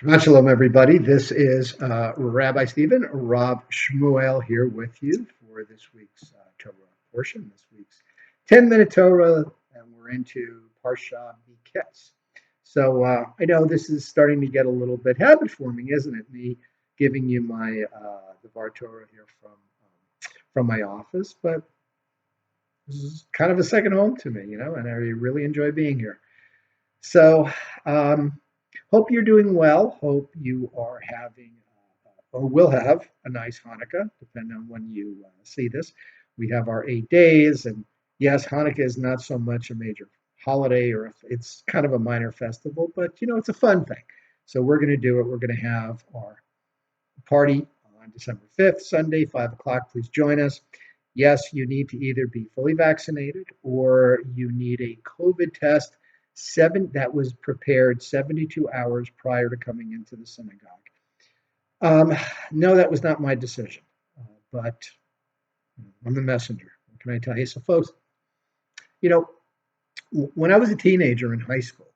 Shabbat Shalom, everybody. This is Rabbi Stephen, Rav Shmuel here with you for this week's Torah portion, this week's 10-minute Torah, and we're into Parashat Miketz. So I know this is starting to get a little bit habit forming, isn't it? Me giving you my the Bar Torah here from my office, but this is kind of a second home to me, and I really enjoy being here. So, hope you're doing well. Hope you are having or will have a nice Hanukkah, depending on when you see this. We have our 8 days, and yes, Hanukkah is not so much a major holiday, or it's kind of a minor festival, but it's a fun thing. So we're going to do it. We're going to have our party on December 5th, Sunday, 5 o'clock. Please join us. Yes, you need to either be fully vaccinated or you need a COVID test that was prepared 72 hours prior to coming into the synagogue. No, that was not my decision, but I'm the messenger. What can I tell you? So, folks, you know, when I was a teenager in high school,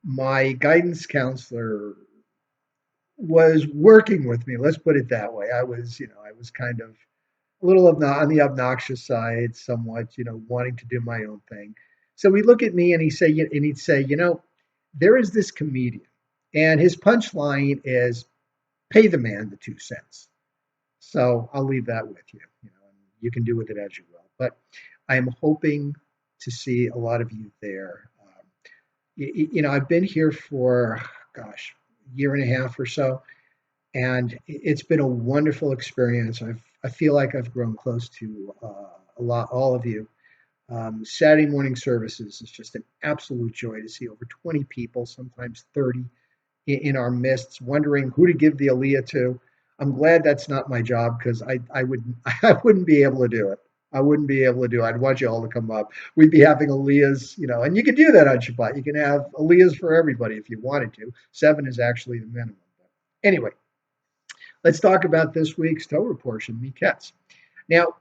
my guidance counselor was working with me. Let's put it that way. I was kind of a little on the obnoxious side, somewhat, wanting to do my own thing. So he'd look at me and he'd say, there is this comedian, and his punchline is, "Pay the man the 2 cents." So I'll leave that with you. And you can do with it as you will. But I'm hoping to see a lot of you there. I've been here for, gosh, a year and a half or so, and it's been a wonderful experience. I feel like I've grown close to all of you. Saturday morning services is just an absolute joy to see over 20 people, sometimes 30, in our midst, wondering who to give the aliyah to. I'm glad that's not my job because I wouldn't I wouldn't be able to do it. I wouldn't be able to do it. I'd want you all to come up. We'd be having aliyahs, and you could do that on Shabbat. You can have aliyahs for everybody if you wanted to. 7 is actually the minimum. But anyway, let's talk about this week's Torah portion, Miketz. Now,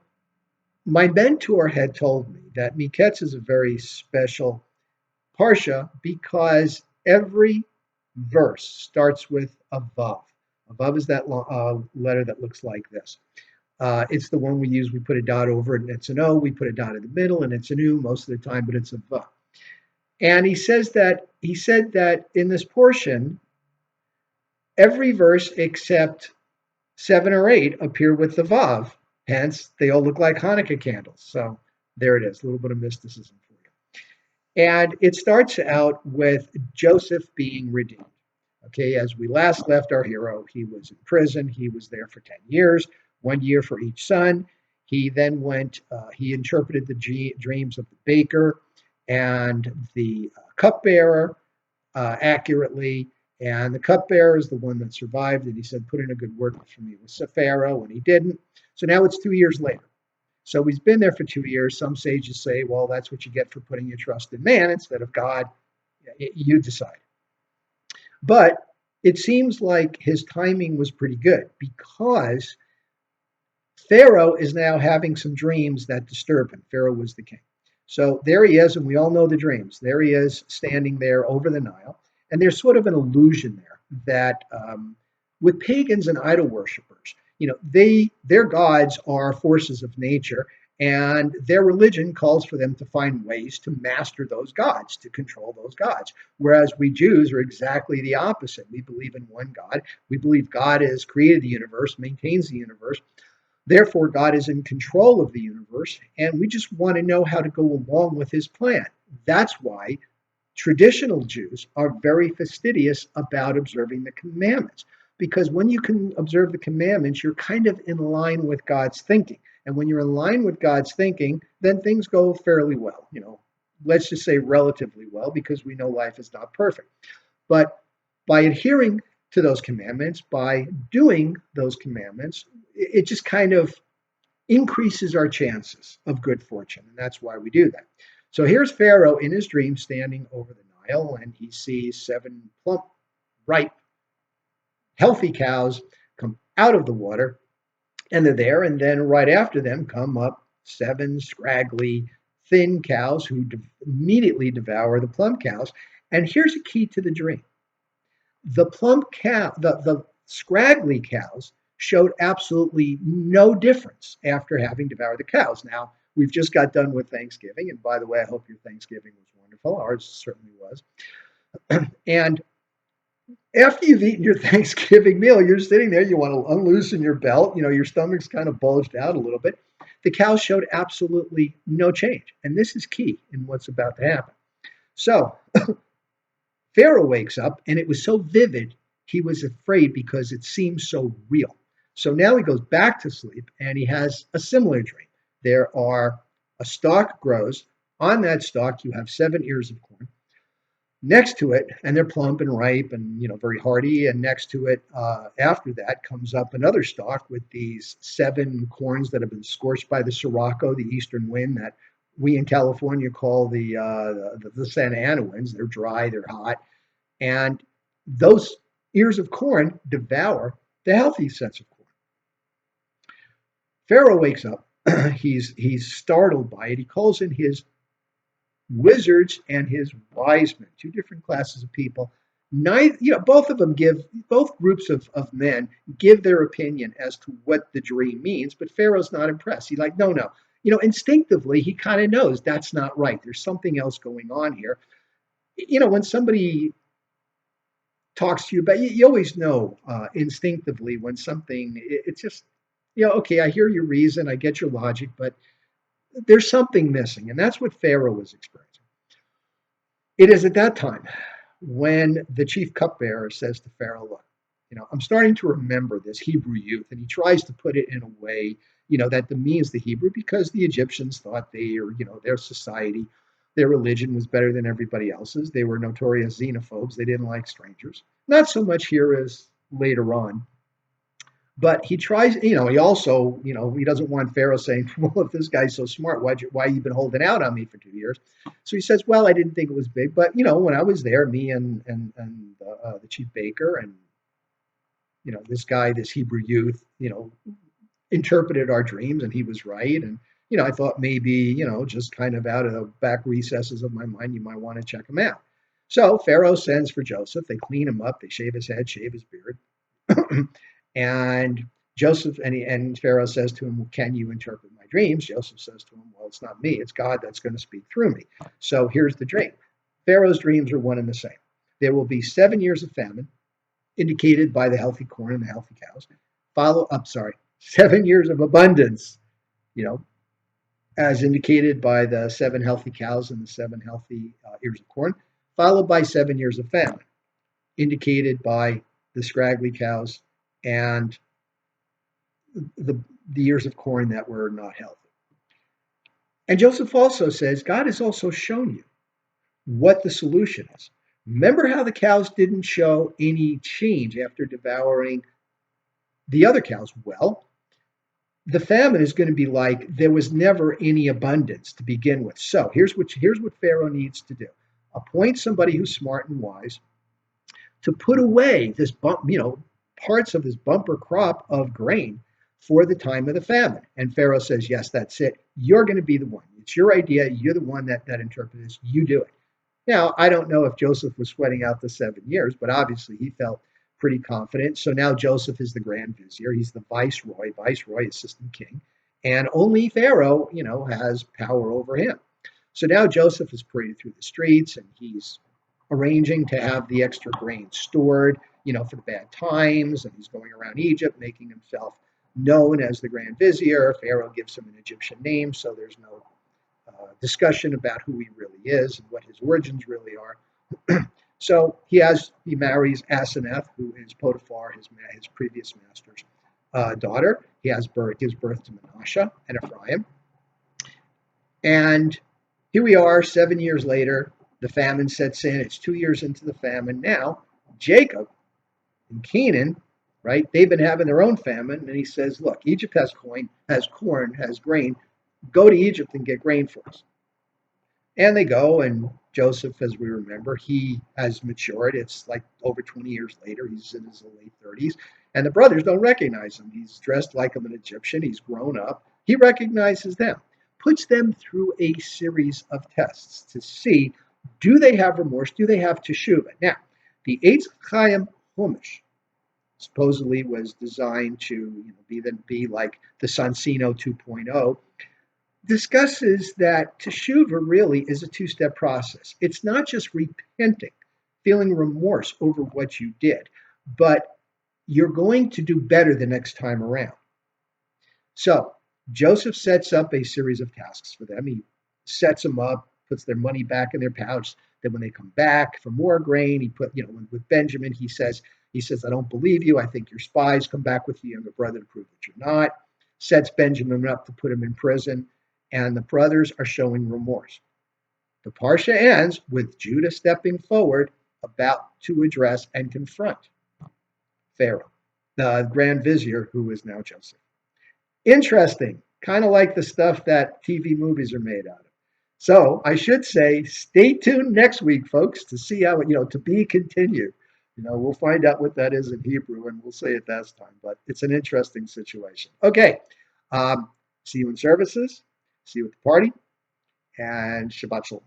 my mentor had told me that Miketz is a very special parsha because every verse starts with a vav. A vav is that letter that looks like this. It's the one we use. We put a dot over it, and it's an O. We put a dot in the middle, and it's an U most of the time, but it's a vav. And he said that in this portion, every verse except 7 or 8 appear with the vav. Hence, they all look like Hanukkah candles. So there it is, a little bit of mysticism for you. And it starts out with Joseph being redeemed. Okay, as we last left our hero, he was in prison. He was there for 10 years, 1 year for each son. He then he interpreted the dreams of the baker and the cupbearer accurately. And the cupbearer is the one that survived. And he said, "Put in a good word for me with Pharaoh," and he didn't. So now it's 2 years later. So he's been there for 2 years. Some sages say, well, that's what you get for putting your trust in man instead of God. You decide. But it seems like his timing was pretty good because Pharaoh is now having some dreams that disturb him. Pharaoh was the king. So there he is, and we all know the dreams. There he is standing there over the Nile. And there's sort of an illusion there that with pagans and idol worshippers, their gods are forces of nature, and their religion calls for them to find ways to master those gods, to control those gods. Whereas we Jews are exactly the opposite. We believe in one God. We believe God has created the universe, maintains the universe. Therefore, God is in control of the universe, and we just want to know how to go along with his plan. That's why traditional Jews are very fastidious about observing the commandments, because when you can observe the commandments, you're kind of in line with God's thinking. And when you're in line with God's thinking, then things go fairly well. Let's just say relatively well, because we know life is not perfect. But by adhering to those commandments, by doing those commandments, it just kind of increases our chances of good fortune. And that's why we do that. So here's Pharaoh in his dream standing over the Nile, and he sees 7 plump, ripe, healthy cows come out of the water, and they're there. And then right after them come up 7 scraggly, thin cows who immediately devour the plump cows. And here's a key to the dream. The plump cow, the scraggly cows showed absolutely no difference after having devoured the cows. Now, we've just got done with Thanksgiving, and by the way, I hope your Thanksgiving was wonderful. Ours certainly was. And after you've eaten your Thanksgiving meal, you're sitting there, you want to unloosen your belt, your stomach's kind of bulged out a little bit. The cows showed absolutely no change. And this is key in what's about to happen. So Pharaoh wakes up, and it was so vivid, he was afraid because it seemed so real. So now he goes back to sleep, and he has a similar dream. There are a stalk grows. On that stalk, you have 7 ears of corn. Next to it, and they're plump and ripe and very hardy. And next to it, after that, comes up another stalk with these 7 corns that have been scorched by the sirocco, the eastern wind that we in California call the Santa Ana winds. They're dry, they're hot, and those ears of corn devour the healthy sense of corn. Pharaoh wakes up. He's startled by it. He calls in his wizards and his wise men, two different classes of people. Both of them both groups of men give their opinion as to what the dream means, but Pharaoh's not impressed. He's like, no, no. Instinctively, he kind of knows that's not right. There's something else going on here. When somebody talks to you about you always know instinctively when something, it's just, okay, I hear your reason, I get your logic, but there's something missing. And that's what Pharaoh was experiencing. It is at that time when the chief cupbearer says to Pharaoh, look, I'm starting to remember this Hebrew youth. And he tries to put it in a way, that demeans the Hebrew, because the Egyptians thought their society, their religion was better than everybody else's. They were notorious xenophobes. They didn't like strangers. Not so much here as later on. But he tries, he also, he doesn't want Pharaoh saying, well, if this guy's so smart, why you been holding out on me for 2 years? So he says, well, I didn't think it was big. But, when I was there, me and the chief baker and, this guy, this Hebrew youth, interpreted our dreams, and he was right. And, I thought maybe, just kind of out of the back recesses of my mind, you might want to check him out. So Pharaoh sends for Joseph. They clean him up. They shave his head, shave his beard. And Joseph and Pharaoh says to him, well, can you interpret my dreams? Joseph says to him, well, it's not me. It's God that's going to speak through me. So here's the dream. Pharaoh's dreams are one and the same. There will be 7 years of famine, indicated by the healthy corn and the healthy cows. 7 years of abundance, as indicated by the 7 healthy cows and the 7 healthy ears of corn, followed by 7 years of famine, indicated by the scraggly cows and the ears of corn that were not healthy. And Joseph also says, God has also shown you what the solution is. Remember how the cows didn't show any change after devouring the other cows? Well, the famine is going to be like there was never any abundance to begin with. So here's what Pharaoh needs to do. Appoint somebody who's smart and wise to put away this parts of this bumper crop of grain for the time of the famine. And Pharaoh says, yes, that's it. You're going to be the one. It's your idea. You're the one that interprets this. You do it. Now, I don't know if Joseph was sweating out the 7 years, but obviously he felt pretty confident. So now Joseph is the Grand Vizier. He's the Viceroy, assistant king. And only Pharaoh, has power over him. So now Joseph is paraded through the streets, and he's arranging to have the extra grain stored, for the bad times. And he's going around Egypt, making himself known as the Grand Vizier. Pharaoh gives him an Egyptian name, so there's no discussion about who he really is and what his origins really are. So he marries Asenath, who is Potiphar, his previous master's daughter. He gives birth to Manasseh and Ephraim. And here we are, 7 years later. The famine sets in. It's 2 years into the famine. Now, Jacob and Canaan, right, they've been having their own famine. And he says, look, Egypt has corn, has grain. Go to Egypt and get grain for us. And they go, and Joseph, as we remember, he has matured. It's like over 20 years later. He's in his late 30s. And the brothers don't recognize him. He's dressed like an Egyptian. He's grown up. He recognizes them, puts them through a series of tests to see, do they have remorse? Do they have teshuvah? Now, the Eitz Chaim Chumash. Supposedly was designed to be like the Sansino 2.0, discusses that teshuva really is a two-step process. It's not just repenting, feeling remorse over what you did, but you're going to do better the next time around. So Joseph sets up a series of tasks for them. He sets them up, puts their money back in their pouch. Then when they come back for more grain, he put, with Benjamin, he says, I don't believe you. I think you're spies. Come back with your younger brother to prove that you're not. Sets Benjamin up to put him in prison. And the brothers are showing remorse. The Parsha ends with Judah stepping forward about to address and confront Pharaoh, the Grand Vizier, who is now Joseph. Interesting, kind of like the stuff that TV movies are made out of. So I should say, stay tuned next week, folks, to see how, to be continued. We'll find out what that is in Hebrew, and we'll say it that time. But it's an interesting situation. Okay, see you in services. See you at the party, and Shabbat Shalom.